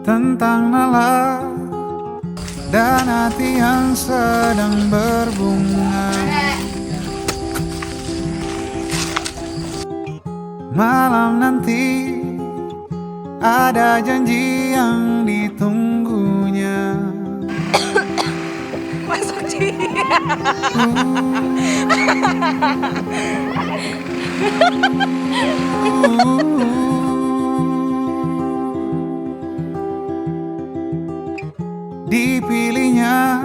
tentang nalar dan hati yang sedang berbunga. Malam nanti ada janji yang ditunggunya. Masuk sih. Dipilihnya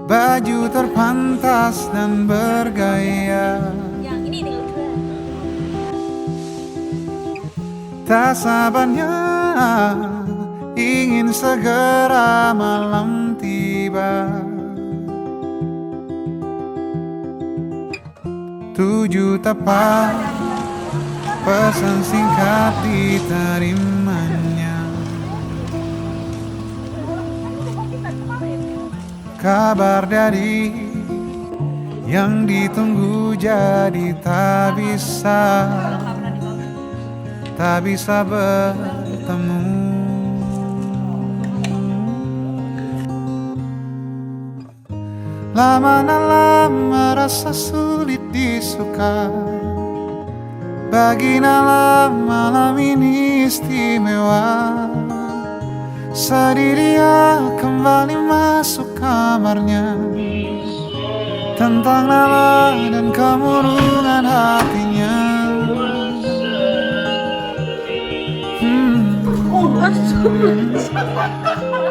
baju terpantas dan bergaya. Yang ini nih. Tak sabarnya ingin segera malam tiba. 7 tepat pesan singkat diterimanya. Kabar dari yang ditunggu jadi tak bisa bertemu. Lama-lama rasa sulit disuka. Bagi Nala malam ini istimewa. Sedih dia kembali masuk kamarnya. Tentang Nala dan kemurungan hatinya.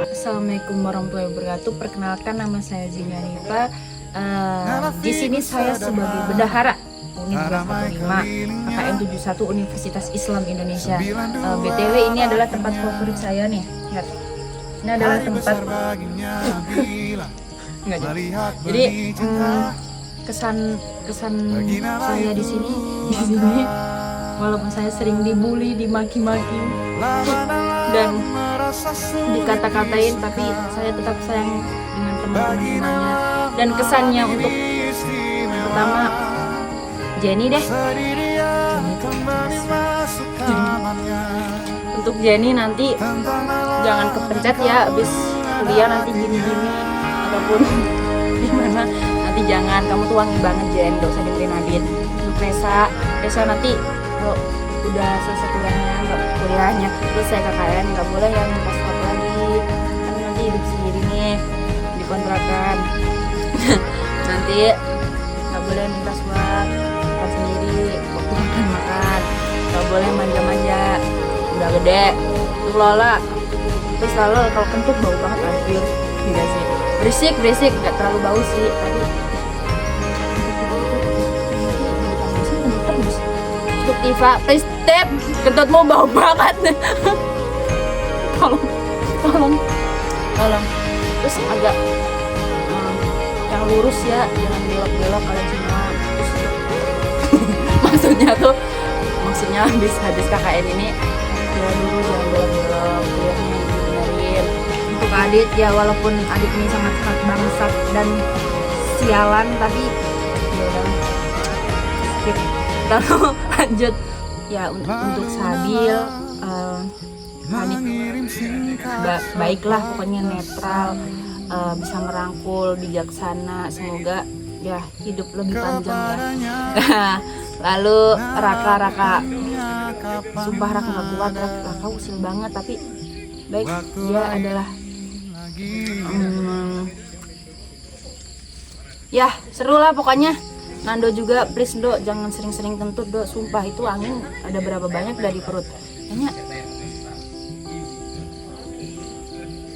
Assalamualaikum warahmatullahi wabarakatuh. Perkenalkan, nama saya Zina Nifa. Di sini saya sebagai bendahara Unit 245 KKN 71 Universitas Islam Indonesia. BTW ini adalah tempat favorit saya nih. Lihat. Ini adalah tempat. Jadi kesan saya di sini walaupun saya sering dibully, dimaki-maki dan dikata-katain, tapi saya tetap sayang dengan teman-temannya. Dan kesannya untuk pertama Jenny deh. Untuk Jenny nanti jangan kepencet ya abis kuliah nanti gini-gini ataupun gimana, nanti jangan, kamu tuh wangi banget Jen, gak usah dengerin Nadine. Untuk Resa nanti kalau udah selesai kuliahnya selesai KKN nggak boleh yang pas lagi, kan nanti hidup sendiri nih di kontrakan. Nanti nggak boleh minta suap sendiri waktu makan, nggak boleh manja-manja, udah gede tuh Lola. Terus lalu kalau kentut bau banget anjir, tidak sih, berisik nggak terlalu bau sih, tapi untuk Tifa, please step, kentutmu bau banget. tolong terus agak yang lurus ya, jangan belok-belok kalian semua. Terus maksudnya habis KKN ini jalan dulu, jangan belok-belok, kuliahnya dibenerin. Untuk Adit ya, walaupun Adit ini sangat bangsat dan sialan, tapi ya udah skip. Lalu lanjut ya untuk Sabil, Adit baiklah, pokoknya netral, bisa merangkul, bijaksana, semoga ya hidup lebih panjang ya. Lalu Raka sumpah Raka gak kuat, Raka usil banget tapi baik, dia adalah ya seru lah pokoknya. Nando juga, please Dok, jangan sering-sering kentut Dok, sumpah itu angin ada berapa banyak dari perut. Kayaknya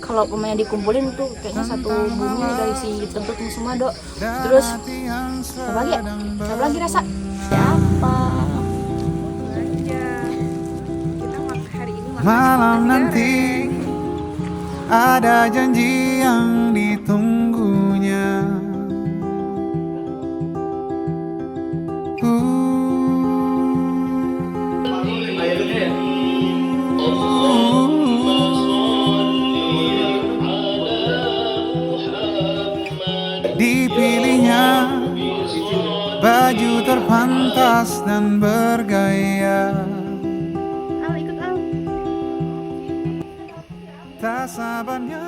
kalau pemainnya dikumpulin tuh kayaknya satu bumi udah isi kentutmu semua Dok. Terus apa lagi Rasa? Siapa? Malam nanti ada janji yang ditunggunya. Dipilihnya baju terpantas dan bergaya. sabarnya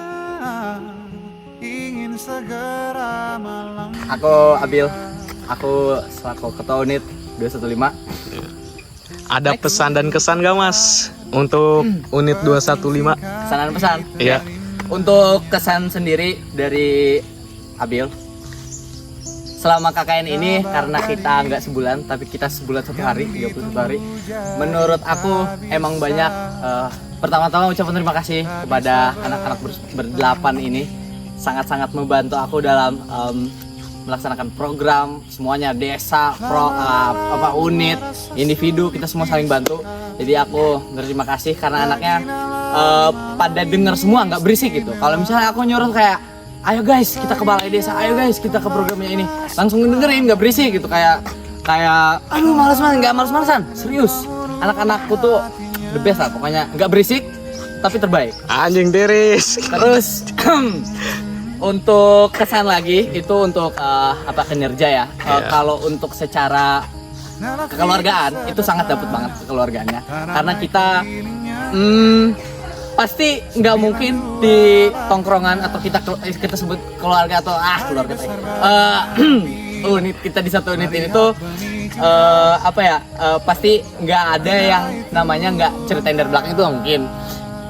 ingin segera malam. Aku Abil, aku selaku ketua unit 215. Ada pesan dan kesan gak Mas untuk unit 215? Kesan dan pesan. Iya. Untuk kesan sendiri dari Abil, selama KKN ini karena kita nggak sebulan, tapi kita sebulan 1 hari, 31 hari. Menurut aku emang banyak. Pertama-tama ucapan terima kasih kepada anak-anak berdelapan ini. Sangat-sangat membantu aku dalam melaksanakan program semuanya, desa, unit, individu, kita semua saling bantu. Jadi aku berterima kasih karena anaknya pada denger semua, nggak berisik gitu. Kalau misalnya aku nyuruh kayak, ayo guys kita ke balai desa, ayo guys kita ke programnya ini, langsung dengerin, nggak berisik gitu. Kayak aduh malas banget, nggak malas-malasan, serius. Anak-anakku tuh the best lah pokoknya, nggak berisik tapi terbaik. Anjing tiris. Terus untuk kesan lagi itu untuk kinerja ya. Kalau untuk secara kekeluargaan itu sangat dapet banget kekeluargaannya, karena kita pasti nggak mungkin di tongkrongan atau kita sebut keluarga atau keluarga unit kita di satu unit ini tuh pasti nggak ada yang namanya nggak ceritain dari belakang, itu nggak mungkin.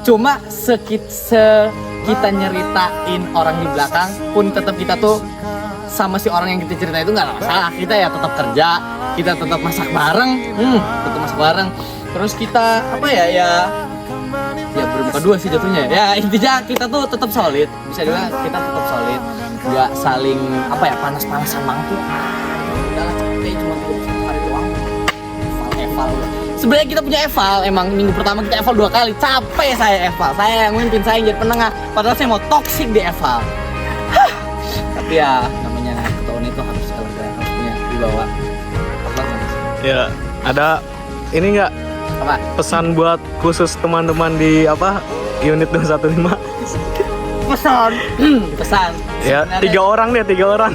Cuma kita nyeritain orang di belakang pun tetap kita tuh sama si orang yang kita cerita itu nggak ada masalah. Kita ya tetap kerja, kita tetap masak bareng, terus kita ya bermuka dua sih jatuhnya. Ya intinya kita tuh tetap solid, bisa juga kita tetap solid, nggak saling panas-panasan mangku. Udahlah capek cuma 1 hari doang. Eval. Sebenarnya kita punya eval, emang minggu pertama kita eval 2 kali. Capek saya eval, saya yang mimpin, saya yang jadi penengah. Padahal saya mau toksik di eval. Tapi ya namanya ketua unit itu harus punya dibawa. Ya, ada ini nggak pesan buat khusus teman-teman di unit 215? Pesan. Ya, 3 orang deh, 3 orang.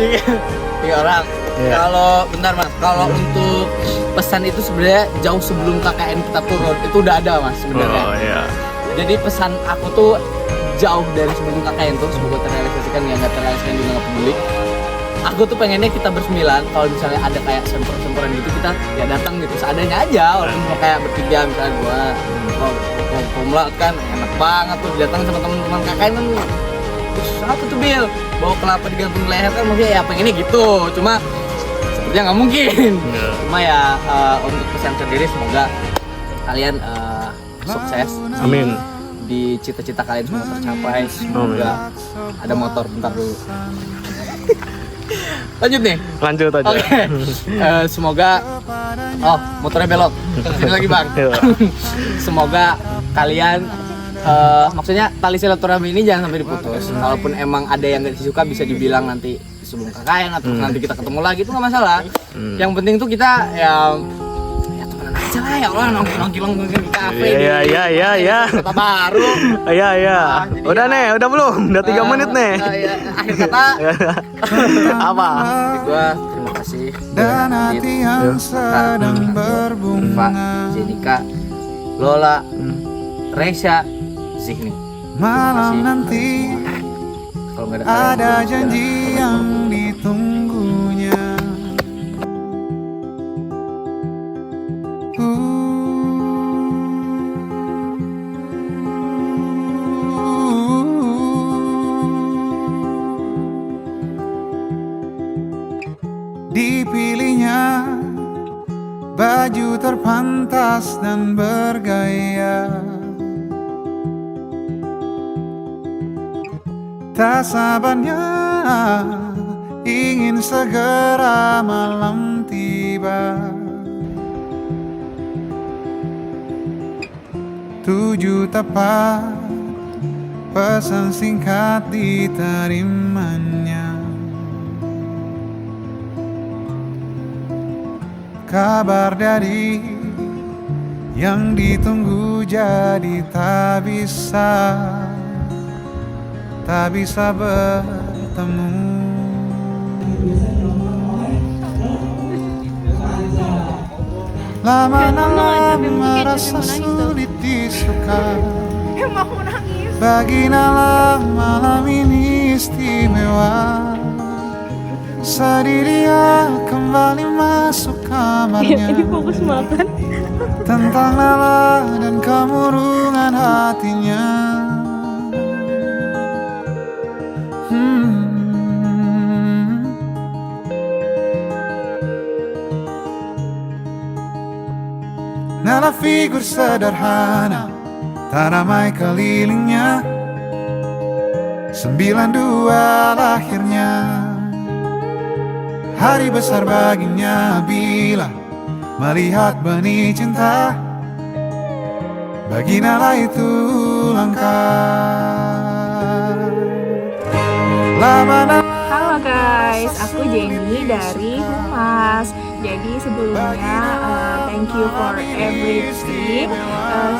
3 orang. Ya. Kalau bentar Mas, kalau untuk pesan itu sebenarnya jauh sebelum KKN kita turun itu udah ada Mas sebenarnya. Oh iya. Jadi pesan aku tuh jauh dari sebelum KKN tuh, semoga terrealisasikan, ya nggak terrealisasikan juga nggak peduli. Aku tuh pengennya kita bersembilan, kalau misalnya ada kayak semper-semperan gitu kita ya datang gitu seadanya aja, walaupun mau kayak bertiga misalnya gua pemula kan enak banget tuh datang sama teman-teman KKN kan. Terus apa tuh Bil? Bawa kelapa digantung leher kan mungkin ya pengennya gitu. Cuma sepertinya nggak mungkin. Cuma ya untuk pesan sendiri semoga kalian sukses. Amin. Di cita-cita kalian semua tercapai. Semoga ada motor, bentar dulu. Lanjut nih. Lanjut aja. Oke. Semoga motornya belok. Sini lagi Bang. Semoga kalian maksudnya tali silaturahmi ini jangan sampai diputus. Walaupun emang ada yang gak disuka bisa dibilang nanti sebelum KKN atau nanti kita ketemu lagi itu nggak masalah. Yang penting tuh kita ya temenan aja lah ya Allah, nongkrong di kafe Iya. kota baru. Iya. Udah nih, udah belum? Udah 3 menit nih. Akhir kata Apa? gua terima kasih Dan hati yang sedang berbunga, Jenika, Lola, Resya, Zihni. malam nanti Kalau nggak ada janji yang ditunggunya. Dipilihnya baju terpantas dan bergaya, tak sabarnya ingin segera malam tiba. 7 tepat pesan singkat diterimanya. Kabar dari yang ditunggu jadi tak bisa bertemu. Lama-lama merasa sulit disuka, Yang mau nangis. Bagi Nala malam ini istimewa. Saat dia kembali masuk kamarnya. Ini fokus makan. Tentang Nala dan kemurungan hatinya. Nala figur sederhana, tak ramai kelilingnya. 92 lahirnya, hari besar baginya bila melihat benih cinta. Bagi Nala itu langka. Halo guys, aku Jenny dari Humas. Jadi sebelumnya thank you for everything.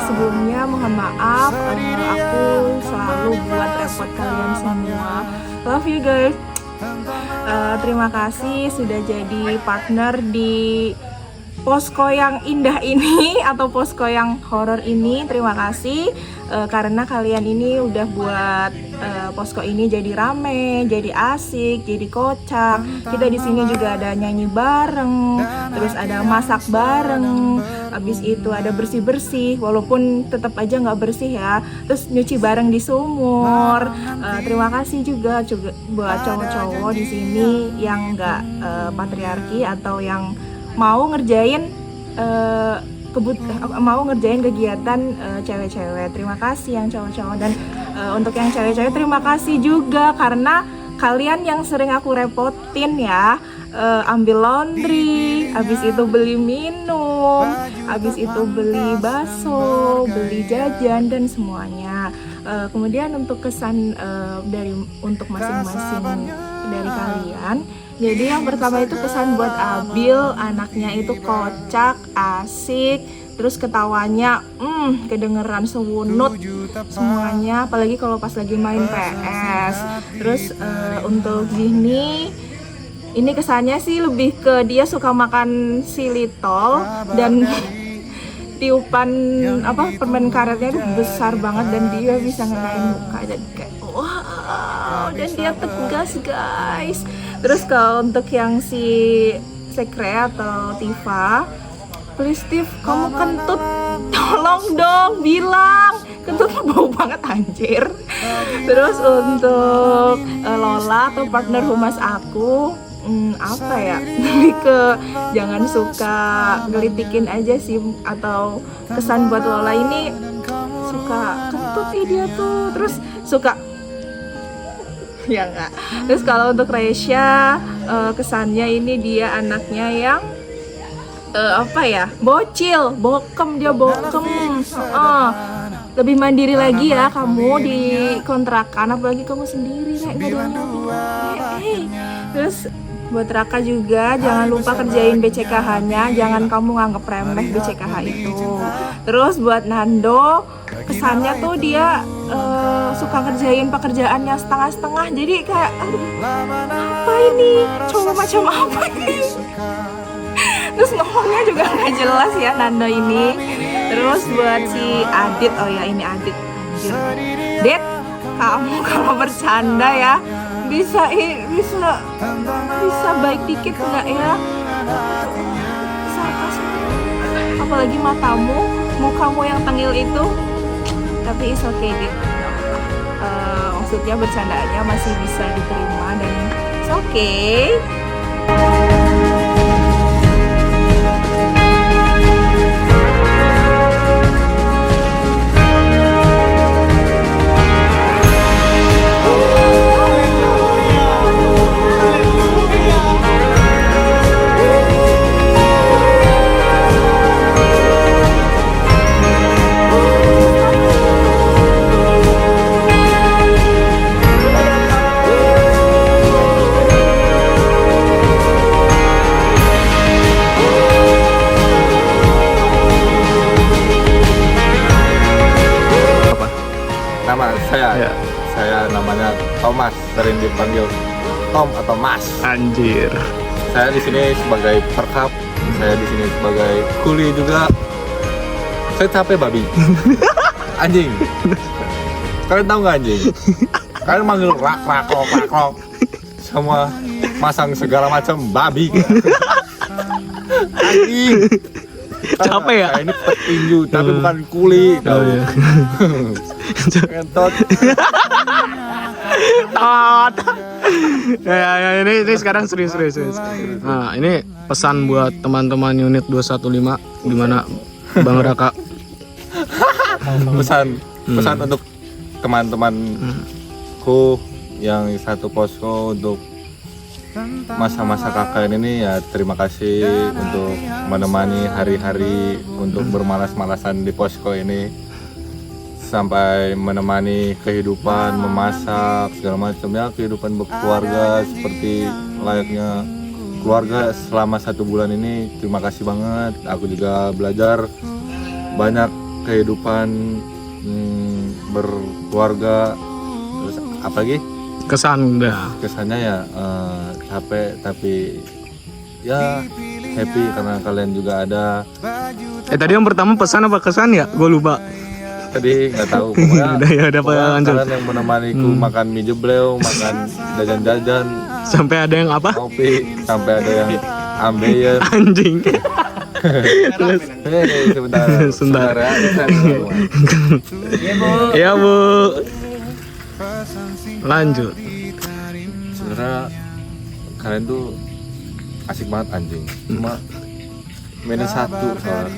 Sebelumnya mohon maaf, aku selalu buat repot kalian semua. Love you guys. Terima kasih sudah jadi partner di posko yang indah ini atau posko yang horor ini. Terima kasih karena kalian ini udah buat posko ini jadi rame, jadi asik, jadi kocak. Kita di sini juga ada nyanyi bareng, terus ada masak bareng, habis itu ada bersih-bersih, walaupun tetap aja nggak bersih ya. Terus nyuci bareng di sumur. Terima kasih juga buat cowok-cowok di sini yang nggak patriarki atau yang mau ngerjain kegiatan cewek-cewek. Terima kasih yang cowok-cowok, dan untuk yang cewek-cewek terima kasih juga karena kalian yang sering aku repotin ya. Ambil laundry, habis itu beli minum, habis itu beli bakso, beli jajan dan semuanya. Kemudian untuk kesan untuk masing-masing dari kalian. Jadi yang pertama itu kesan buat Abil, anaknya itu kocak, asik, terus ketawanya kedengeran sewunut semuanya, apalagi kalau pas lagi main PS. Terus untuk Zihni, ini kesannya sih lebih ke dia suka makan silitol dan tiupan permen karetnya itu besar banget dan dia bisa ngenain muka dan kayak wow, dan dia tegas guys. Terus kalau untuk yang si Sekre atau Tifa, please Tif, kamu kentut, tolong dong bilang, kentutnya bau banget anjir. Terus untuk Lola atau partner Humas aku, apa ya, lebih ke jangan suka gelitikin aja sih. Atau kesan buat Lola ini suka kentut dia tuh, terus suka ya enggak. Terus kalau untuk Reisha, kesannya ini dia anaknya yang bocil, bokem, dia bokem. Lebih mandiri lagi ya kamu di kontrakan, apalagi kamu sendiri kayak nggak ada yang ngawasin. Terus buat Raka juga jangan lupa kerjain BCKH-nya, jangan kamu nganggep remeh BCKH itu. Terus buat Nando, kesannya tuh dia suka kerjain pekerjaannya setengah-setengah, jadi kayak apa ini, cowok macam apa ini. Terus ngomongnya juga nggak jelas ya Nando ini. Terus buat si Adit, oh ya ini Adit, Dit, kamu kalau bercanda ya bisa baik dikit nggak ya? Apalagi mukamu yang tengil itu. Tapi it's okay Dit. Maksudnya bercandaannya masih bisa diterima dan it's okay. Saya namanya Thomas, sering dipanggil Tom atau Mas. Anjir. Saya di sini sebagai perkap, saya di sini sebagai kuli juga. Saya capek babi. Anjing. Kalian tahu nggak anjing? Kalian manggil rak. Sama masang segala macam babi. Anjing. Capek ya? Ini petinju tapi bukan kuli. Oh iya. Kentot. Tot. Ya, ini sekarang serius. Nah, ini pesan buat teman-teman unit 215 gimana Bang Raka? Pesan untuk teman-temanku yang satu posko untuk masa-masa KKN ini ya, terima kasih untuk menemani hari-hari untuk bermalas-malasan di posko ini, sampai menemani kehidupan memasak segala macam ya, kehidupan berkeluarga seperti layaknya keluarga selama 1 bulan ini. Terima kasih banget. Aku juga belajar banyak kehidupan berkeluarga. Terus apa lagi? Kesannya ya capek tapi ya happy karena kalian juga ada. Tadi yang pertama pesan apa kesan ya? Gue lupa. Tadi nggak tahu pokoknya, lanjut. kalian yang menemaniku makan mie jebleo, makan jajan-jajan, Sampai ada yang apa? kopi, sampai ada yang ambeien. Anjing. Sebentar ya. Ya Bu. Lanjut. Sebenarnya kalian tuh asik banget anjing. Cuma minus 1 soalnya.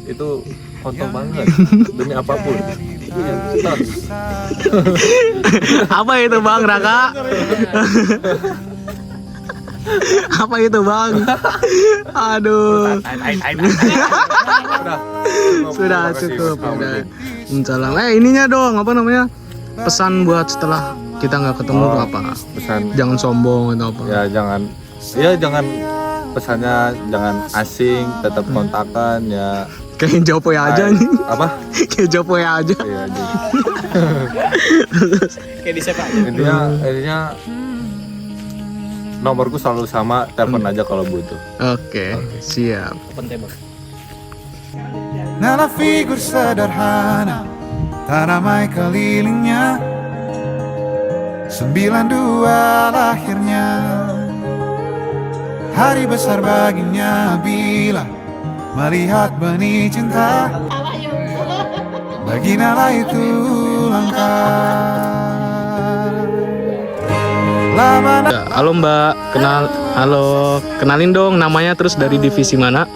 Itu kontol banget demi apapun. Itu yang status. Apa itu Bang Raka? Apa itu Bang? Aduh. Sudah cukup. Salam. Ininya dong, apa namanya? Pesan buat setelah kita nggak ketemu tuh apa? Pesan Jangan sombong atau apa? jangan pesannya jangan asing, tetap kontakan ya. Kayak Jopo ya aja nih. Apa? Kayak Jopo ya aja. Iya anjing. Kayak di siapa? Intinya nomorku selalu sama, telepon aja kalau butuh. Oke, siap. Open table. Nala figur sederhana, tak ramai kelilingnya. 92 lahirnya, hari besar baginya bila melihat benih cinta. Bagi Nala itu langkah. Lama Halo Mbak, kenalin dong namanya, terus dari divisi mana?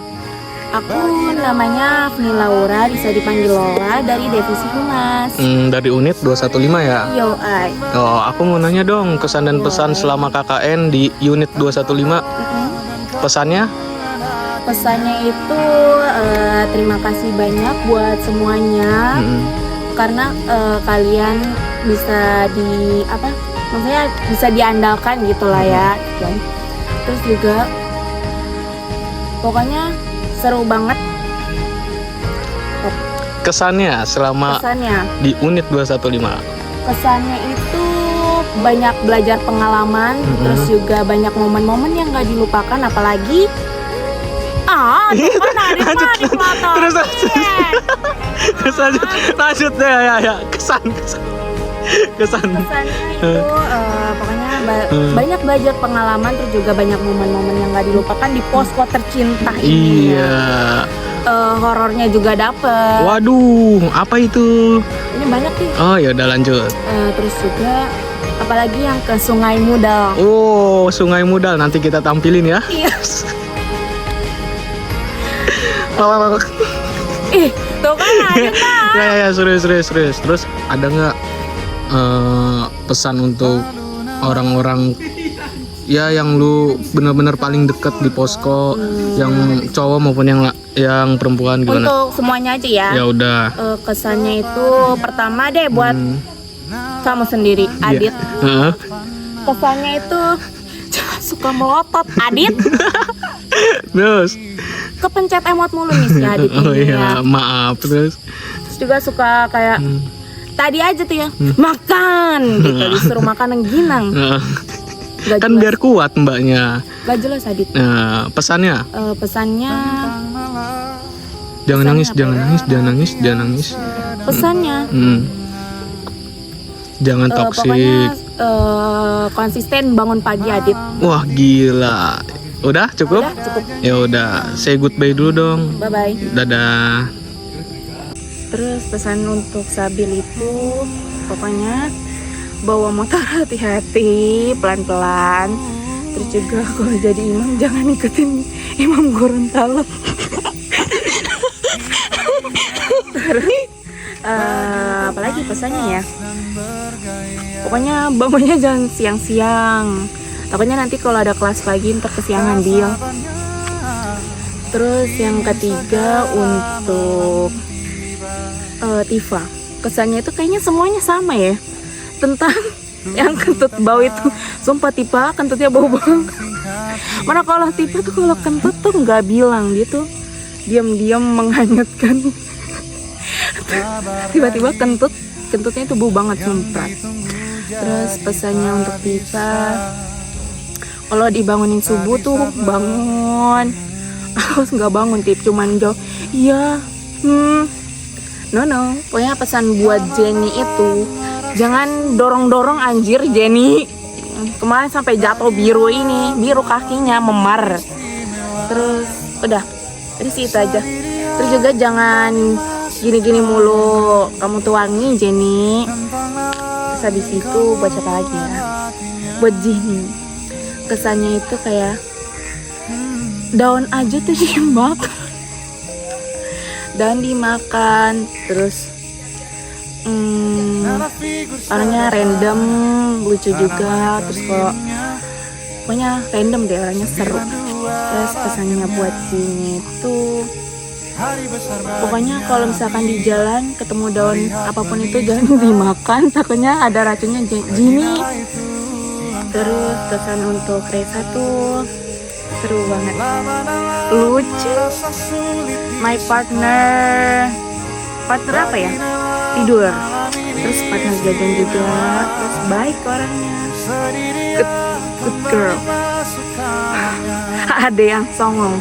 Aku namanya Afni Laura, bisa dipanggil Lola, dari divisi Humas. Dari unit 215 ya? Yo, ay. Oh, aku mau nanya dong kesan dan pesan selama KKN di unit 215. Pesannya? Pesannya itu terima kasih banyak buat semuanya, karena kalian bisa maksudnya bisa diandalkan gitulah ya. Terus juga pokoknya seru banget Kesannya selama di unit 215. Kesannya itu banyak belajar pengalaman, terus juga banyak momen-momen yang gak dilupakan, apalagi terus lanjut deh ya. Kesannya itu pokoknya banyak belajar pengalaman, terus juga banyak momen-momen yang gak dilupakan di posko tercinta ini. Iya. Horornya juga dapet. Waduh, apa itu? Ini banyak sih. Oh ya udah lanjut. Terus juga apalagi yang ke Sungai Mudal. Oh, Sungai Mudal nanti kita tampilin ya. Iya. Tuh kan ada. Ya serius. Terus ada nggak pesan untuk orang-orang ya yang lu bener-bener paling deket di posko, yang cowok maupun yang perempuan gimana? Untuk semuanya aja ya. Ya udah. Kesannya itu pertama deh buat kamu sendiri, Adit. Yeah. Kesannya itu jangan suka melotot, Adit. Terus Kepencet emot mulu nih si Adit oh ini iya, ya. maaf. Terus Juga suka kayak tadi aja tuh ya, makan gitu, disuruh makan yang ginang. Gak kan jelas. biar kuat mbaknya. Gak jelas Adit. Pesannya? Pesannya Jangan nangis. pesannya. Jangan toksik. Pokoknya konsisten bangun pagi Adit. Wah gila. Udah cukup? Udah cukup. Ya udah, say goodbye dulu dong. Bye bye. Dadah. Terus pesan untuk Sabil itu pokoknya bawa motor hati-hati, pelan-pelan. Terus juga kalau jadi imam jangan ikutin Imam Gorontalo. Terus apalagi pesannya ya? Pokoknya bangunnya jangan siang-siang. Takutnya nanti kalau ada kelas pagi ntar kesiangan Bil. Terus yang ketiga untuk Tifa, kesannya itu kayaknya semuanya sama ya tentang yang kentut bau itu. Sumpah Tifa kentutnya bau banget. Mana kalau Tifa tuh kalau kentut tuh nggak bilang, dia tuh diam-diam menghanyutkan. Tiba-tiba kentutnya itu bau banget sumpah. Terus pesannya untuk Tifa, kalau dibangunin subuh tuh bangun. Aku nggak bangun Tip, cuman jauh. Iya, no. Pokoknya pesan buat Jenny itu, jangan dorong-dorong anjir Jenny. Kemarin sampai jatuh biru kakinya memar. Terus udah, jadi sih itu aja. Terus juga jangan gini-gini mulu, kamu tuangi Jenny. Terus habis itu baca apa lagi ya? Buat Jenny, kesannya itu kayak daun aja tuh dimakan. Dan dimakan terus orangnya random, lucu juga. Terus kok pokoknya random deh, orangnya seru. Terus pesannya buat Jenny itu pokoknya kalau misalkan di jalan ketemu daun apapun itu jangan dimakan, takutnya ada racunnya Jenny. Terus pesan untuk Reza tuh seru banget, lucu. My partner apa ya? Tidur. Terus partner jajan juga. Terus baik orangnya. Good girl. Ada yang songong.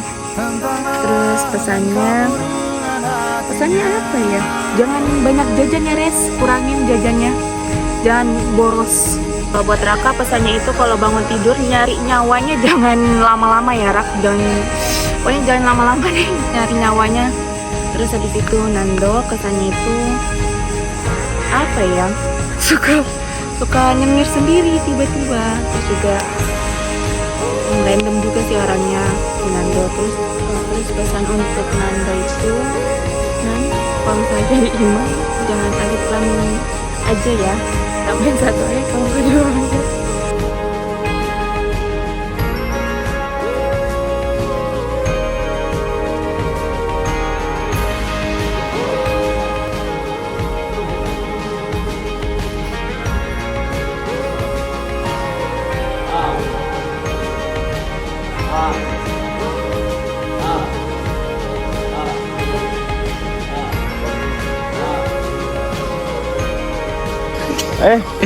Terus pesannya apa ya? Jangan banyak jajan ya Res, kurangin jajannya. Jangan boros. Kalau buat Raka pesannya itu kalau bangun tidur nyari nyawanya jangan lama-lama ya Rak. Pokoknya jangan lama-lama deh nyari nyawanya. Terus habis itu Nando kesannya itu apa ya? Suka nyemir sendiri tiba-tiba. Terus juga random juga sih orangnya si Nando. Terus pesan untuk Nando itu, kalau misalnya jadi imam jangan alif lam aja ya, tambahin satu aja kalau kedua aja.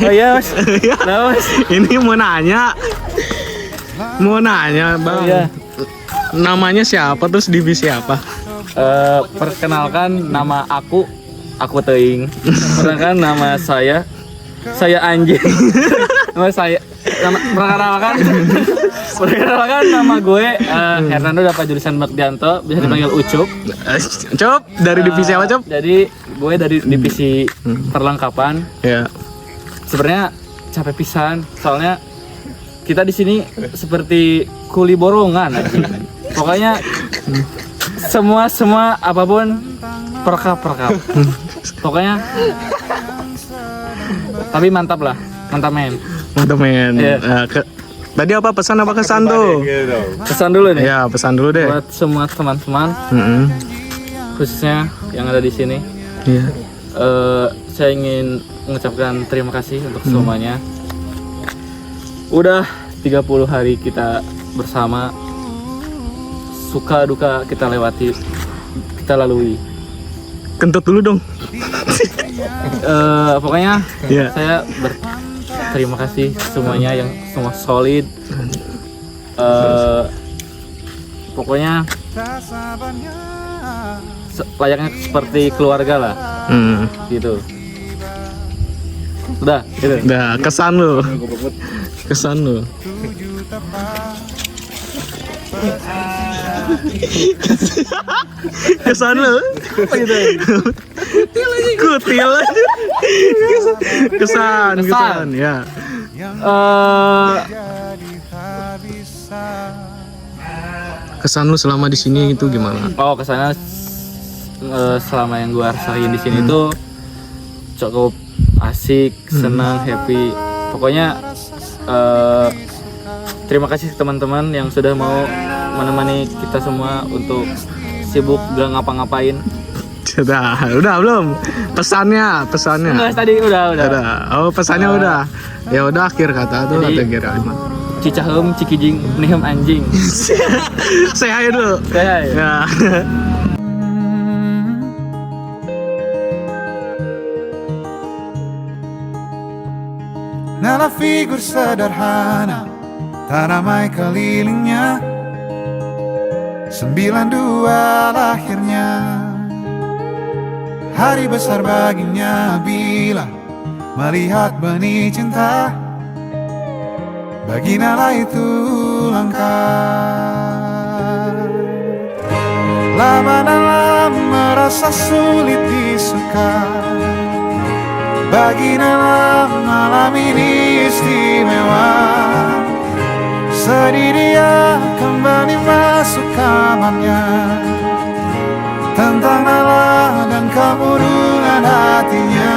Iya Mas. Nah, Mas. Ini mau nanya Bang. Iya. Namanya siapa, terus divisi apa? Perkenalkan nama aku Teing. Perkenalkan nama saya anjing. Perkenalkan nama gue Hernando dapat jurusan Baktianto, bisa dipanggil Ucup. Cop, dari divisi apa Cop? Jadi gue dari divisi perlengkapan. Ya. Sebenarnya capek pisan, soalnya kita di sini seperti kuli borongan aja. Pokoknya semua apapun perkap. Pokoknya tapi mantap men. Yeah. Tadi apa pesan apa kesan tuh? Pesan dulu nih. Ya, pesan dulu deh. Buat semua teman-teman, khususnya yang ada di sini. Iya. Saya ingin mengucapkan terima kasih untuk semuanya. Udah 30 hari kita bersama, suka duka kita lewati, kita lalui. Kentut dulu dong. Pokoknya Yeah. saya berterima kasih semuanya yang semua solid. Pokoknya layaknya seperti keluarga lah gitu. Udah gitu. Udah, kesan lu. Kesan lu. Kutil aja. Kesan ya. Kesan lu selama di sini itu gimana? Oh, kesana selama yang gua rasain di sini tuh cukup asik, senang, happy. Pokoknya terima kasih teman-teman yang sudah mau menemani kita semua untuk sibuk gak ngapa-ngapain. Udah belum? Pesannya. Enggak, tadi udah. Oh, pesannya udah. Ya udah, akhir kata tuh Jadi, kata Gira. Cicaheum, cikijing, nihem anjing. Say hi dulu. Say hi. Ya. Nala figur sederhana, tak ramai kelilingnya. 92 lahirnya, hari besar baginya bila melihat benih cinta. Bagi Nala itu langka. Lama Nala merasa sulit disuka. Bagi Nala malam ini istimewa. Sedih dia kembali masuk kamarnya. Tentang Nala dan kemurungan hatinya.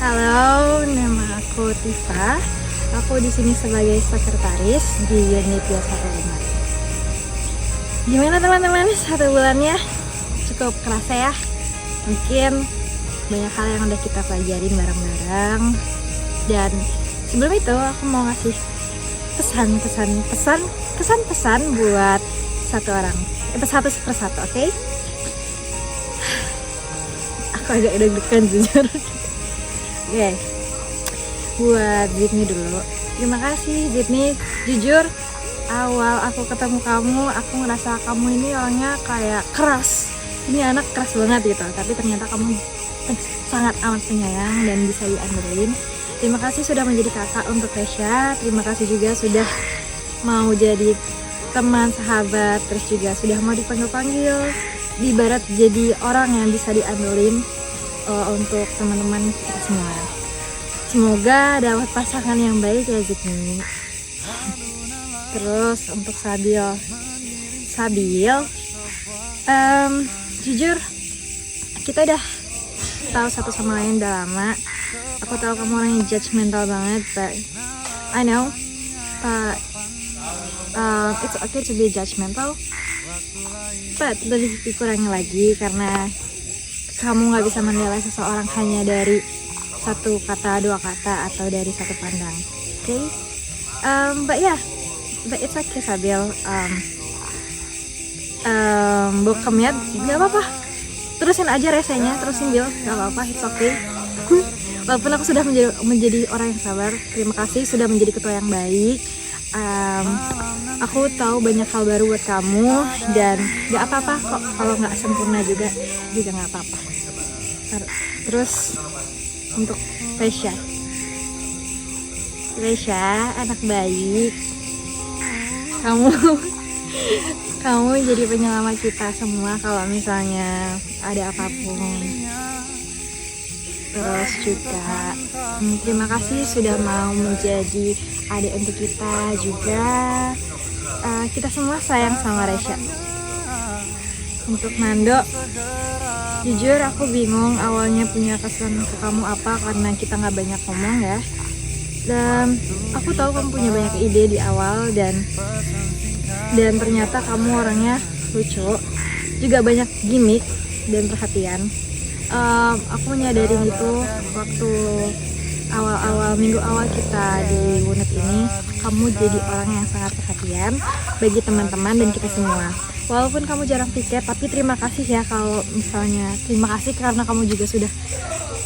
Halo, nama aku Tifa. Aku di sini sebagai sekretaris di unit 215. Gimana teman-teman? 1 bulannya cukup kerasa ya. Mungkin banyak hal yang udah kita pelajarin bareng-bareng. Dan sebelum itu aku mau ngasih pesan buat satu orang. Satu persatu, oke? Aku agak deg-degan jujur. Oke, buat Zidni dulu. Terima kasih Zidni. Jujur, awal aku ketemu kamu, aku ngerasa kamu ini orangnya kayak keras. Ini anak keras banget gitu. Tapi ternyata kamu sangat amat penyayang dan bisa diandelin. Terima kasih sudah menjadi kakak untuk Resya. Terima kasih juga sudah mau jadi teman, sahabat. Terus juga sudah mau dipanggil-panggil. Ibarat jadi orang yang bisa diandelin untuk teman-teman kita semua. Semoga dapat pasangan yang baik ya Zidni. Terus untuk Sabil, jujur kita udah tahu satu sama lain udah lama. Aku tahu kamu orang yang judgmental banget, but I know it's okay to be judgmental. But lebih dikurangin lagi karena kamu nggak bisa menilai seseorang hanya dari satu kata, 2 kata, atau dari satu pandang. Okay? But it's okay Sabil. Bokamnya nggak apa-apa. Terusin aja resenya, terusin Bil, nggak apa-apa, it's okay. Walaupun aku sudah menjadi orang yang sabar, terima kasih sudah menjadi ketua yang baik. Aku tahu banyak hal baru buat kamu dan nggak apa-apa kok kalau nggak sempurna juga nggak apa-apa. Terus untuk Resya, anak baik, kamu jadi penyelamat kita semua kalau misalnya ada apapun. Terus juga terima kasih sudah mau menjadi adik untuk kita juga. Kita semua sayang sama Resya. Untuk Nando, jujur aku bingung awalnya punya kesan ke kamu apa karena kita nggak banyak ngomong ya. Dan aku tahu kamu punya banyak ide di awal dan ternyata kamu orangnya lucu, juga banyak gimmick dan perhatian. Aku menyadari itu waktu awal-awal minggu awal kita di unit ini. Kamu jadi orang yang sangat perhatian bagi teman-teman dan kita semua. Walaupun kamu jarang pikir, tapi terima kasih ya terima kasih karena kamu juga sudah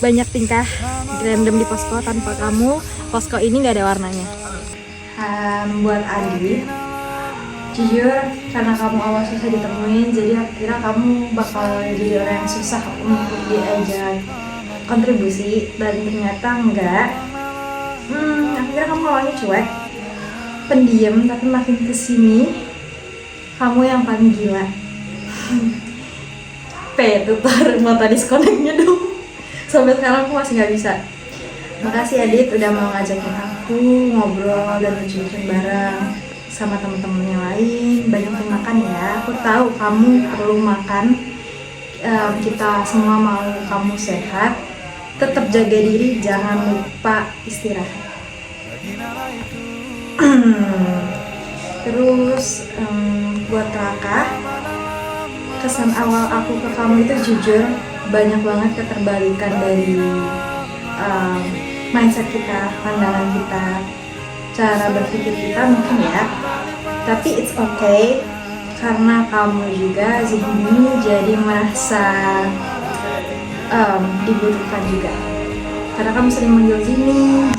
banyak tingkah random di posko. Tanpa kamu, posko ini nggak ada warnanya. Buat Andi, Jujur, karena kamu awal susah ditemuin, jadi akhirnya kamu bakal jadi orang yang susah untuk diajak kontribusi, dan ternyata enggak. Akhirnya kamu awalnya cuek, pendiam, tapi makin kesini kamu yang paling gila. Tutor mau tadi disconnect-nya dong. Sampai sekarang aku masih nggak bisa. Makasih Adit udah mau ngajakin aku ngobrol dan lucu-lucu bareng sama teman-teman yang lain. Banyak makan ya. Aku tahu kamu perlu makan. Kita semua mau kamu sehat. Tetap jaga diri, jangan lupa istirahat. Terus buat Raka, kesan awal aku ke kamu itu jujur banyak banget keterbalikan dari mindset kita, pandangan kita, cara berpikir kita mungkin ya. Tapi it's okay, karena kamu juga Zihni jadi merasa dibutuhkan juga. Karena kamu sering manggil Zihni,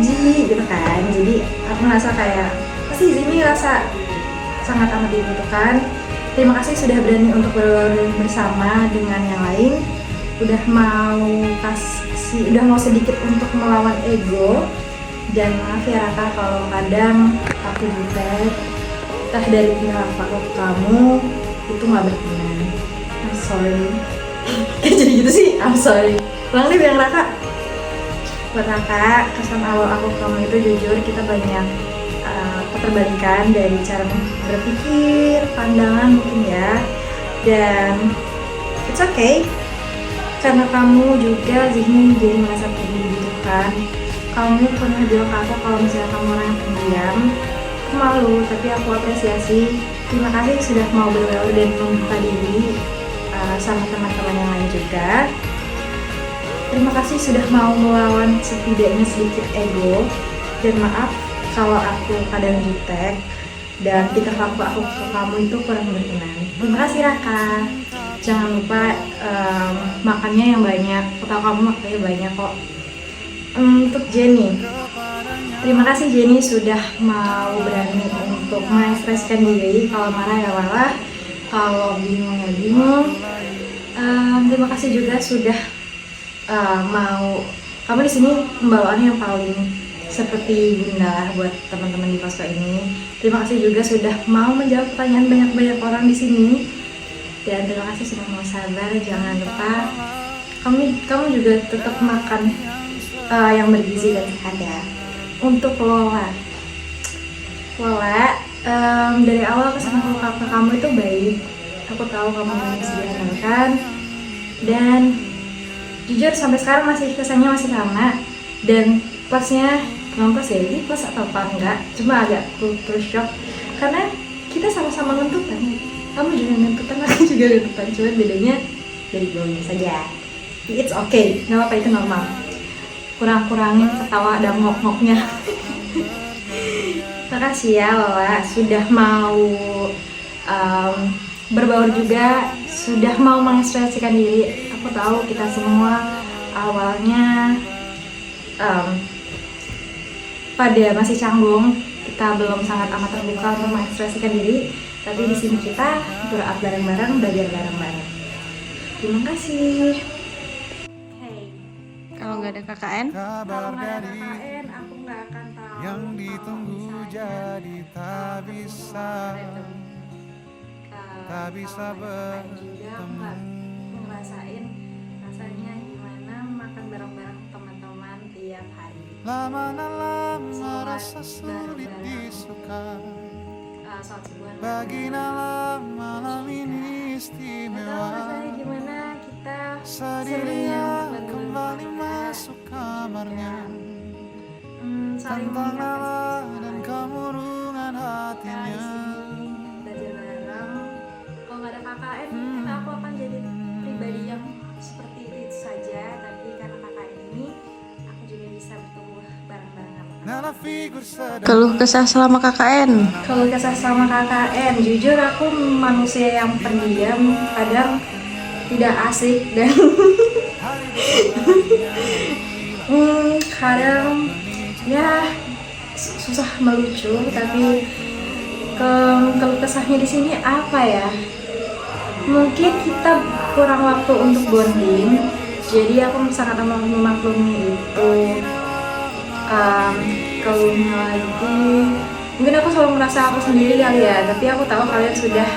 Ji gitu kan. Jadi aku merasa kayak pasti Zihni rasa sangat amat dibutuhkan. Terima kasih sudah berani untuk berbaur bersama dengan yang lain. Udah mau sedikit untuk melawan ego. Dan maaf ya Raka kalau kadang aku jutek, entah dari pihak kamu itu nggak berkenan. I'm sorry. Jadi gitu sih, I'm sorry. Ulang deh bilang Raka. Buat Raka, kesan awal aku ke kamu itu jujur kita banyak keterbalikan dari cara berpikir, pandangan mungkin ya. Dan it's okay, karena kamu juga Zihni jadi merasa dibutuhkan. Kamu pernah bilang ke aku kalau misalnya kamu orang yang pendiam, aku malu, tapi aku apresiasi. Terima kasih sudah mau berbaur dan membuka diri sama teman-teman yang lain juga. Terima kasih sudah mau melawan setidaknya sedikit ego. Dan maaf kalau aku kadang jutek dan tingkah laku aku ke kamu itu kurang berkenan. Terima kasih Raka. Jangan lupa makannya yang banyak. Aku tahu kamu makannya banyak kok. Untuk Jenny, terima kasih Jenny sudah mau berani untuk mengekspresikan diri. Kalau marah ya marah, kalau bingung ya bingung. Terima kasih juga sudah mau, kamu di sini pembawaannya yang paling seperti bunda buat teman-teman di posko ini. Terima kasih juga sudah mau menjawab pertanyaan banyak-banyak orang di sini. Dan terima kasih sudah mau sabar. Jangan lupa kamu juga tetap makan yang bergizi dan sehat ya. Untuk Lola, dari awal kesan aku ke kamu itu baik. Aku tahu kamu bisa diandalkan, dan jujur sampai sekarang kesannya masih sama. Dan plusnya, belum plus ya, ini plus atau apa enggak, cuma agak culture shock karena kita sama-sama ngentutan. Kamu juga ngentutan, aku juga ngentutan, cuma bedanya dari bawahnya saja. It's okay, nggak apa-apa, itu normal. Kurang-kurangin ketawa dan ngok-ngoknya. Makasih ya Lola, sudah mau berbaur juga, sudah mau mengekspresikan diri. Aku tahu kita semua awalnya pada masih canggung, kita belum sangat amat terbuka untuk mengekspresikan diri. Tapi di sini kita berobat bareng-bareng, belajar bareng-bareng. Terima kasih. Kalau nggak ada KKN? Kalau nggak ada KKN, aku nggak akan tahu. Yang ditunggu jadi tak bisa bertemu. Ngerasain rasanya gimana makan bareng-bareng teman-teman tiap hari. Lama-lama rasa sulit disuka. Bagi malam ini istimewa. Rasanya gimana kita Sendirinya kembali masuk kamarnya. Tentang Allah dan kemurungan hatinya. Belajar bareng. Kalau nggak ada KKN, mungkin aku akan jadi pribadi yang seperti itu saja. Tapi karena KKN ini, aku juga bisa bertumbuh bareng-bareng. Keluh kesah selama KKN? Kalau kesah sama KKN, jujur aku manusia yang pendiam, kadang tidak asik dan kadang ya susah melucu. Tapi Kalau kesahnya di sini apa ya? Mungkin kita kurang waktu untuk bonding, jadi aku sangat amat memaklumi itu. Kalau lagi, mungkin aku selalu merasa aku sendiri kali ya, tapi aku tahu kalian sudah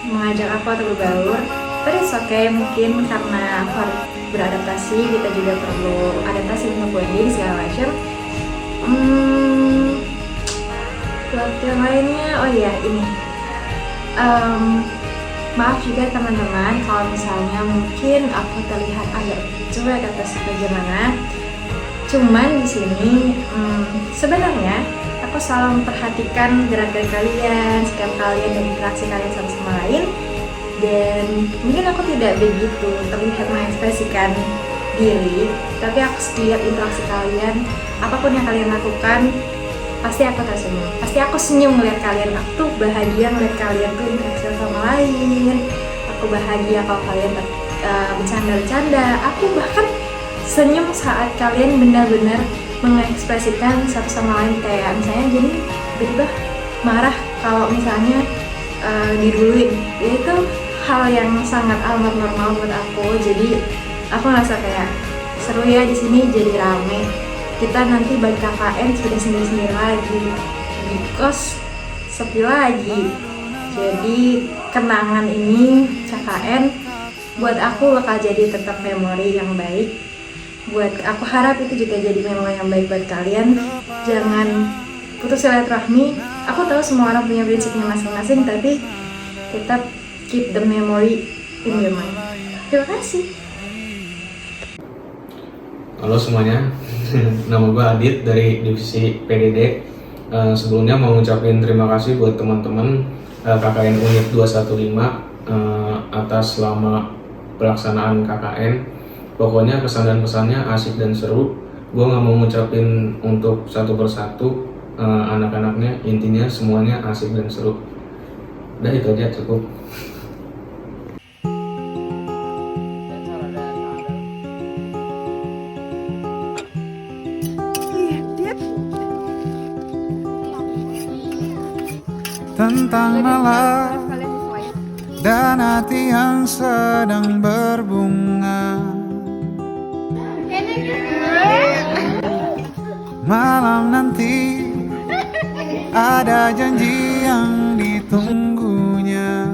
mengajak aku atau berbaur. But it's okay, mungkin karena aku harus beradaptasi, kita juga perlu adaptasi untuk bonding segala macam. Buat yang lainnya, oh iya ini. Maaf juga teman-teman kalau misalnya mungkin aku terlihat agak cuek atau bagaimana. Cuman di sini sebenarnya aku selalu memperhatikan gerak-gerik kalian, sikap kalian dan interaksi kalian satu sama lain. Dan mungkin aku tidak begitu terlihat mengekspresikan diri, tapi aku setiap interaksi kalian, apapun yang kalian lakukan, pasti aku tersenyum. Pasti aku senyum melihat kalian. Aku tuh bahagia melihat kalian tuh interaksi sama lain. Aku bahagia kalau kalian bercanda-bercanda. Aku bahkan senyum saat kalian benar-benar mengekspresikan satu sama lain. Kayak misalnya jadi tiba-tiba marah kalau misalnya diduluin. Itu hal yang sangat amat normal buat aku. Jadi aku ngerasa kayak seru ya di sini, jadi rame. Kita nanti balik KKN sudah sendiri-sendiri lagi, di kos sepi lagi. Jadi kenangan ini KKN buat aku bakal jadi tetap memori yang baik. Aku harap itu juga jadi memori yang baik buat kalian. Jangan putus silaturahmi. Aku tahu semua orang punya prinsipnya masing-masing, tapi tetap keep the memory in your mind. Terima kasih. Halo semuanya, nama gue Adit dari divisi PDD. Sebelumnya mau ngucapin terima kasih buat teman-teman KKN Unit 215 atas selama pelaksanaan KKN. Pokoknya kesan dan pesannya asik dan seru. Gue nggak mau ngucapin untuk satu persatu anak-anaknya, intinya semuanya asik dan seru. Udah itu aja cukup. Tentang malam dan hati yang sedang berbunga. Malam nanti ada janji yang ditunggunya.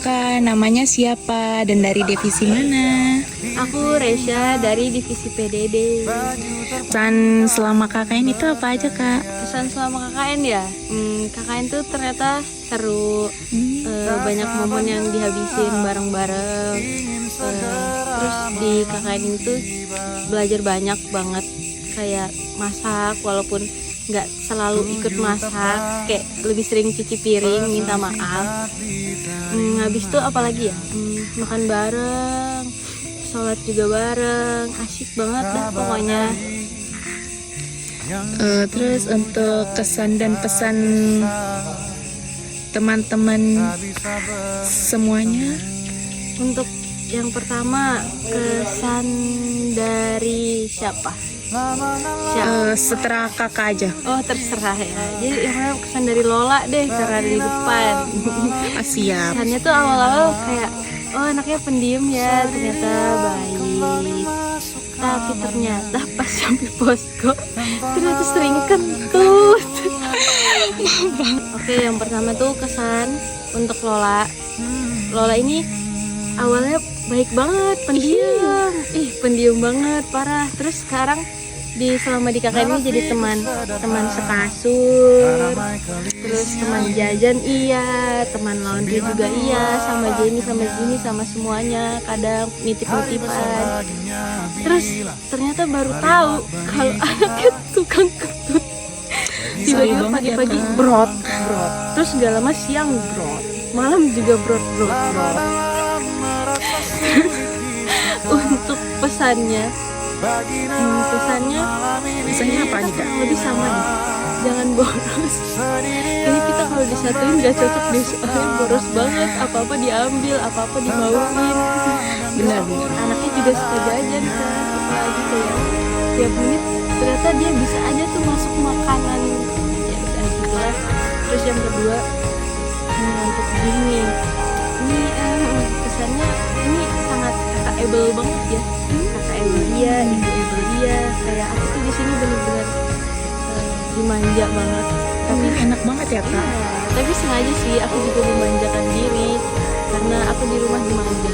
Kak, namanya siapa dan dari divisi mana? Aku Resya dari divisi PDD. Pesan selama KKN itu apa aja, Kak? Pesan selama KKN ya, KKN tuh ternyata seru, banyak momen yang dihabisin bareng-bareng. Terus di KKN itu belajar banyak banget, kayak masak walaupun nggak selalu ikut masak, kayak lebih sering cuci piring, minta maaf. Habis itu apalagi ya, makan bareng, sholat juga bareng, asyik banget dah pokoknya. Terus untuk kesan dan pesan teman-teman semuanya? Untuk yang pertama, kesan dari siapa? Setelah kakak aja. Oh terserah ya. Jadi yang pertama kesan dari Lola deh, karena di depan. Siap. Kesannya tuh awal-awal kayak, oh anaknya pendiam ya, ternyata baik. Tapi ternyata pas sampai posko ternyata sering kentut. Oke, yang pertama tuh kesan untuk Lola. Lola ini awalnya baik banget, pendiam. Pendiam banget, parah. Terus sekarang selama di KKN ini jadi teman sekasur, terus teman jajan iya, teman laundry juga iya, sama Jenny, sama Zini, sama semuanya, kadang nitip-nitipan. Terus ternyata baru tahu kalau anaknya tukang kentut. Tiba-tiba pagi-pagi brot, terus gak lama siang brot, malam juga brot. Untuk pesannya Pesannya apa nih, Kak? lebih sama nih. jangan boros. Ini kita kalau disatuin gak cocok deh, soalnya boros banget, apa-apa diambil, apa-apa dimauin. Benar, anaknya juga suka jajan kan, apalagi kayak tiap menit ternyata dia bisa aja tuh masuk makanan. Ya udah gitu lah. Terus yang kedua, untuk ini kesannya ini sangat kakakable banget ya, kakakable dia, ibu-ibu dia. Kayak aku tuh di sini bener-bener dimanja banget. Tapi enak banget ya kak. Tapi sengaja sih aku juga memanjakan diri karena aku di rumah dimanja.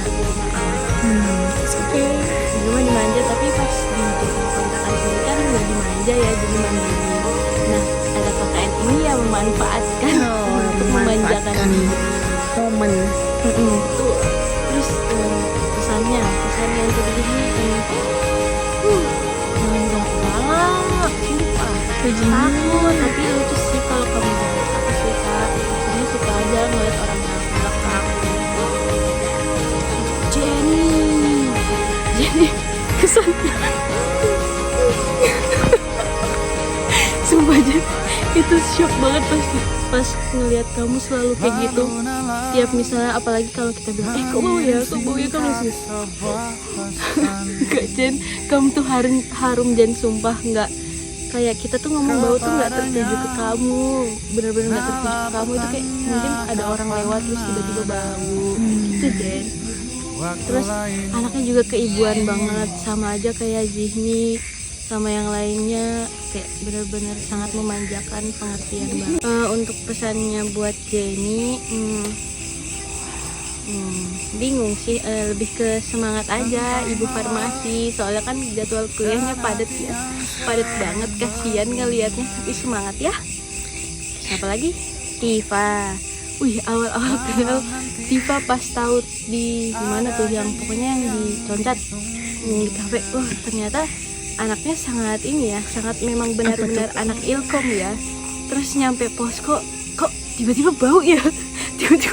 Oke. Di rumah dimanja, tapi pas di kontrakan sini kan nggak dimanja ya, jadi mandiri. Nah, ada KKN ini yang memanfaatkan untuk memanjakan diri. Momen. Tuh. Terus pesannya yang kedua ini banyak banget, sumpah. Takut, tapi lucu sih kalau kamu aku suka. Jadi suka aja ngeliat orang yang belakang. Jenny kesannya sumpah aja itu shock banget pas ngeliat kamu selalu kayak gitu. Tiap misalnya, apalagi kalau kita bilang kok bau ya kamu sih. Enggak Jen, kamu tuh harum Jen, sumpah. Enggak, kayak kita tuh ngomong bau tuh nggak tertuju ke kamu, bener-bener nggak tertuju ke kamu. Itu kayak mungkin ada orang lewat terus tiba-tiba bau gitu Jen. Terus anaknya juga keibuan banget, sama aja kayak Zihni sama yang lainnya, kayak benar-benar sangat memanjakan, pengertian banget. Untuk pesannya buat Jenny, bingung sih, lebih ke semangat aja ibu farmasi, soalnya kan jadwal kuliahnya padat ya, padat banget, kasihan ngelihatnya, tapi semangat ya. Siapa lagi? Tifa. Wih, awal-awal kenal Tifa pas tahu di mana tuh, yang pokoknya yang di Concat, di kafe. Wah, ternyata anaknya sangat ini ya, sangat memang benar-benar anak ilkom ya. Terus nyampe posko, kok tiba-tiba bau ya, tiba-tiba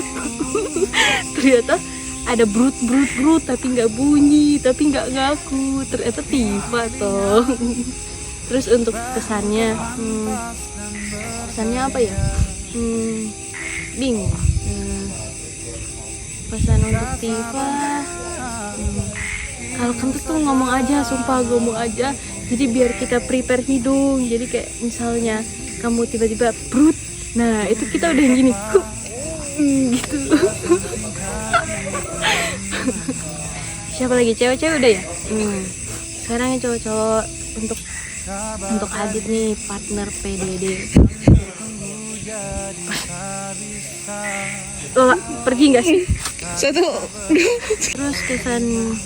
ternyata ada brut tapi nggak bunyi, tapi nggak ngaku, ternyata Tifa toh. Terus untuk pesannya apa ya, bingung. Pesan untuk Tifa, kalau kentut tuh ngomong aja, sumpah ngomong aja. Jadi biar kita prepare hidung. Jadi kayak misalnya kamu tiba-tiba brut, nah itu kita udah yang gini, gitu. Siapa lagi? Cewek-cewek udah ya? Sekarang yang cowok-cowok, untuk Adit nih, partner PDD. Lola, pergi nggak sih? Terus kesan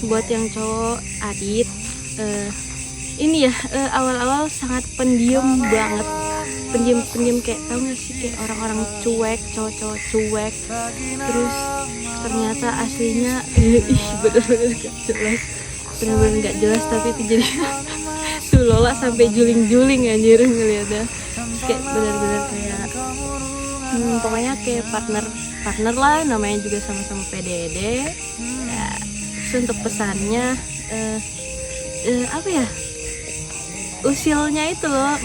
buat yang cowok Adit, ini ya, awal-awal sangat pendiam banget, pendiam kayak, tau gak sih, kayak orang-orang cuek, cowok-cowok cuek. Terus ternyata aslinya bener-bener gak jelas, bener-bener gak jelas, tapi itu jadi tuh Lola sampai juling-juling anjir ngeliatnya. Terus kayak bener-bener kayak pokoknya kayak partner lah, namanya juga sama-sama PDD ya. Terus untuk pesannya apa ya, usilnya itu loh,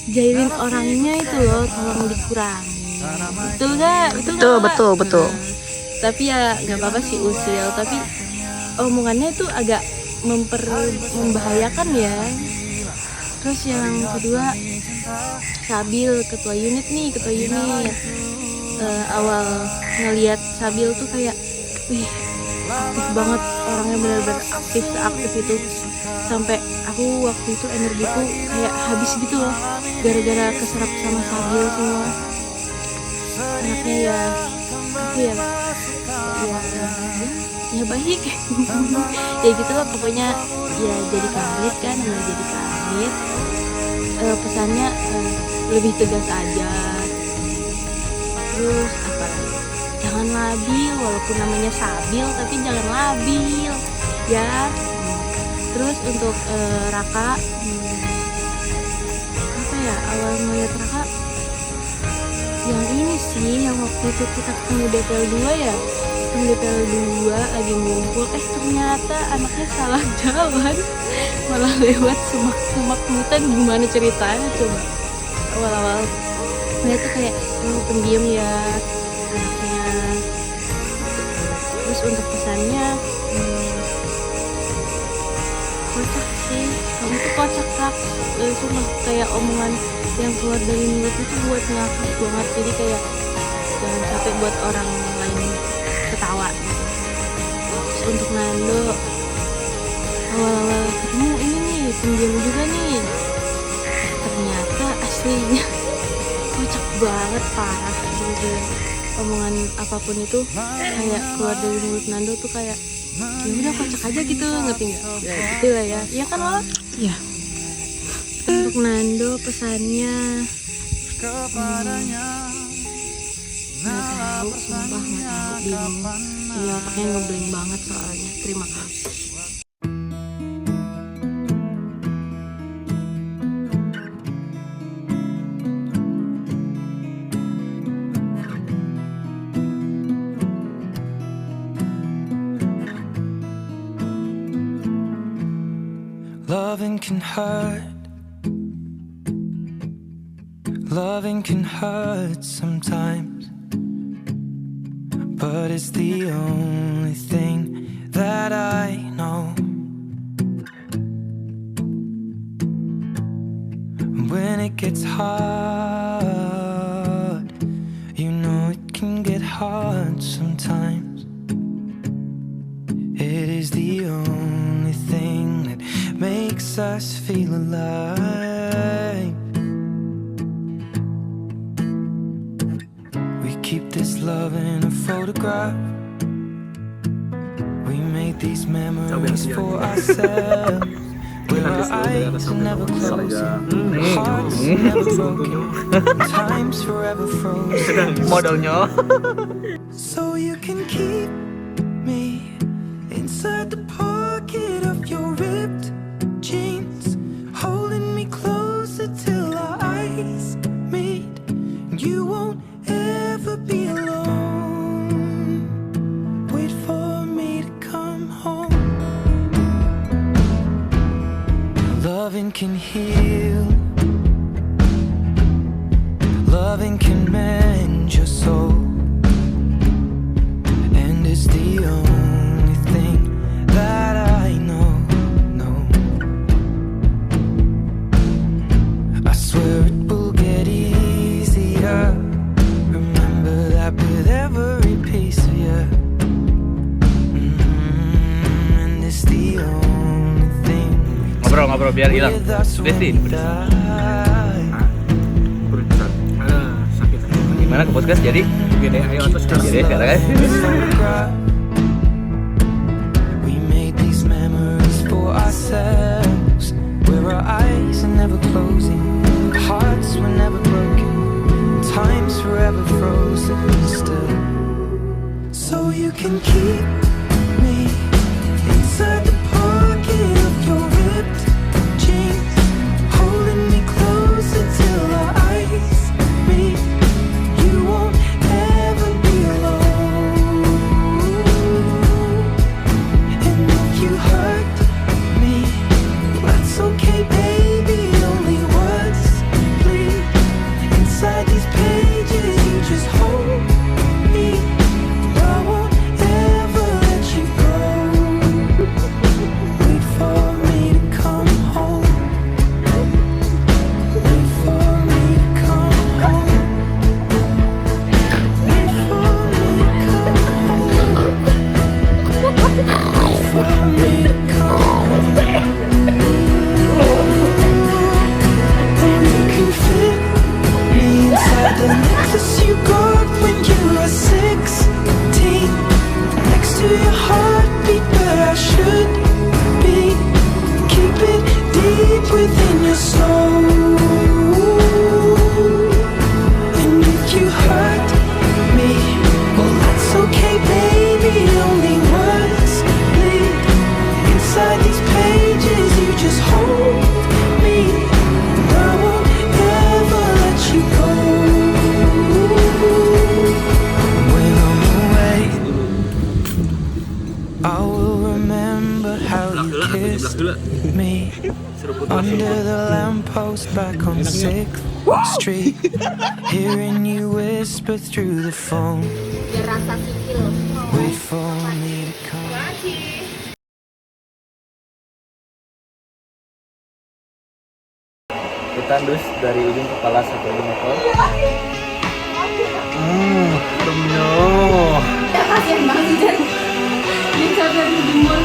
jahilin orangnya itu loh, tolong dikurangi. Betul gak? Betul. Tapi ya nggak apa-apa sih usil, tapi omongannya itu agak membahayakan ya. Terus yang kedua, Sabil, ketua unit. Awal ngelihat Sabil tuh kayak, wih, aktif banget, orangnya benar-benar aktif, seaktif itu. Sampai aku waktu itu energiku kayak habis gitu loh, gara-gara keserap sama Sabil semua. Anaknya ya, apa ya, ya baik. Ya gitulah pokoknya, ya jadi kanit kan, jadi kanit. Pesannya lebih tegas aja. Terus apa lagi? Jangan labil, walaupun namanya Sabil, tapi jangan labil ya. Terus untuk Raka, apa ya, awal melihat Raka yang ini sih, yang waktu itu kita ketemu DPL 2 ya, ketemu DPL 2 lagi ngumpul, ternyata anaknya salah jalan, malah lewat semak-semak hutan. Gimana ceritanya coba? awal-awal dia tuh kayak pendiam ya anaknya. Terus untuk pesannya kocak sih, kamu tuh kocak Kak. Cuma kayak omongan yang keluar dari mulut itu buat ngakak banget, jadi kayak jangan sampai buat orang lain ketawa gitu. Terus untuk Nando, awal-awal ketemu ini nih pendiam juga nih, ternyata aslinya kocak banget, parah gitu. Omongan apapun itu kayak keluar dari mulut Nando tuh kayak ya udah kocak aja gitu, ngerti nggak? Ya gitu lah ya, iya kan Lola? Iya. Untuk Nando pesannya nggak tahu, sumpah nggak tahu, bingung. Ini otaknya ngeblank banget soalnya. Terima kasih. Loving can hurt. Loving can hurt sometimes, but it's the only thing that I know. When it gets hard, you know it can get hard sometimes. It is the only thing that makes us feel alive. We keep this love in a photograph. We made these memories for ourselves. Where our eyes are never closing, hearts are never broken, time's forever frozen. Modalnya. So you can keep me inside the pocket of your ripped jeans, holding me closer till our eyes meet. You won't ever be alone. Wait for me to come home. Loving can heal. Loving can mend your soul. And it's the only thing that I know. I swear it will get easier. Remember that with every piece of you. And it's the only thing Ngobrol biar hilang. with us when Desti, we die. gimana ke podcast jadi? Gede, ayo atas gede sekarang kan? Photograph. We made these memories for ourselves, where our eyes are never closing, hearts were never broken, time's forever frozen still. So you can keep me inside the pocket of your ripped jeans, holding me closer till our eyes meet. You won't ever be alone. And if you hurt me, that's okay, baby. Only words bleed inside these pages. You just hold me. I won't ever let you go. Wait for me to come home. Wait for me to come home. Wait for me to come home. Wait for me to come home. And you can fit me inside the necklace you got when you were 16, next to your heartbeat where I should be. Keep it deep within your soul. And if you hurt me, well that's okay, baby. Only words bleed inside these pages. You just hold me. I won't ever let you go. When I'm away, I will remember how you kissed me under the lamppost back on 6th street, hearing you whisper through the phone. Biar rasa sipil. Wait for me to come. Kita dus dari ujung kepala sampai ujung ekor. Kasian banget dan lincah dari jemur.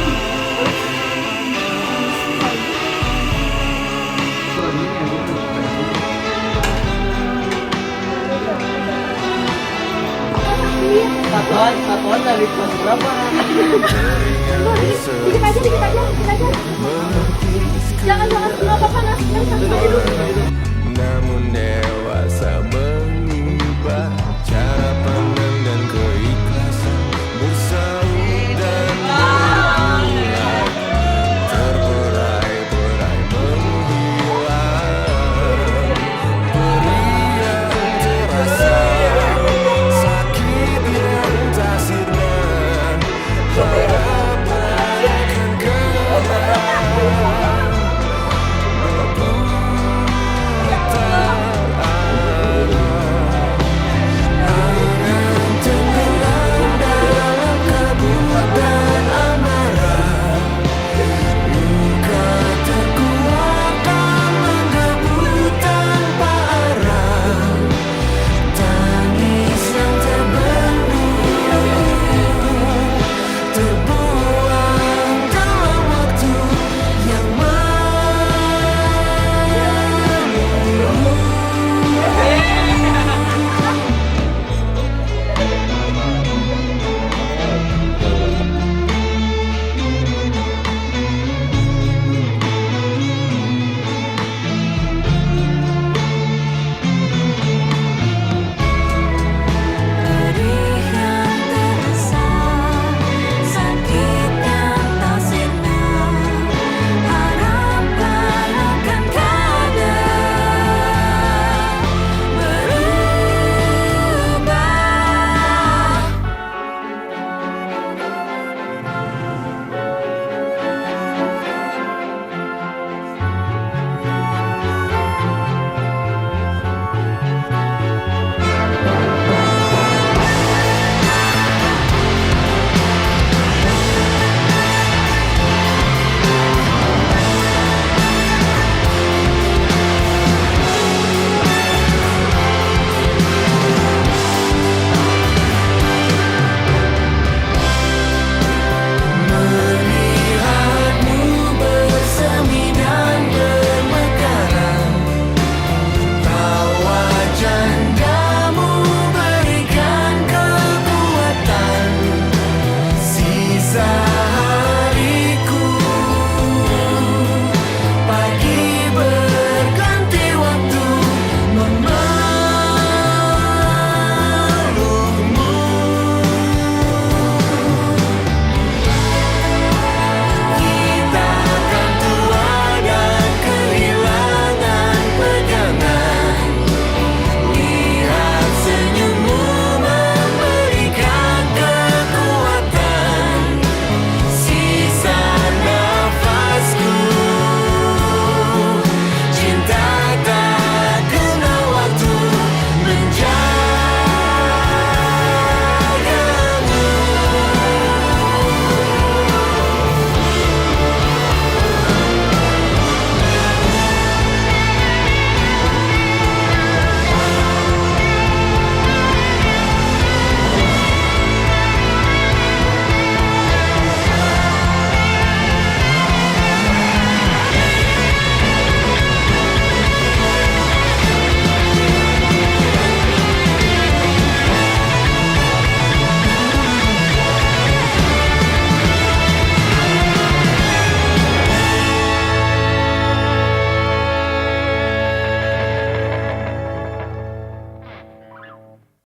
Takon dari kelas berapa? Dikit aja. Jangan nggak apa-apa nggak. Namun dewasa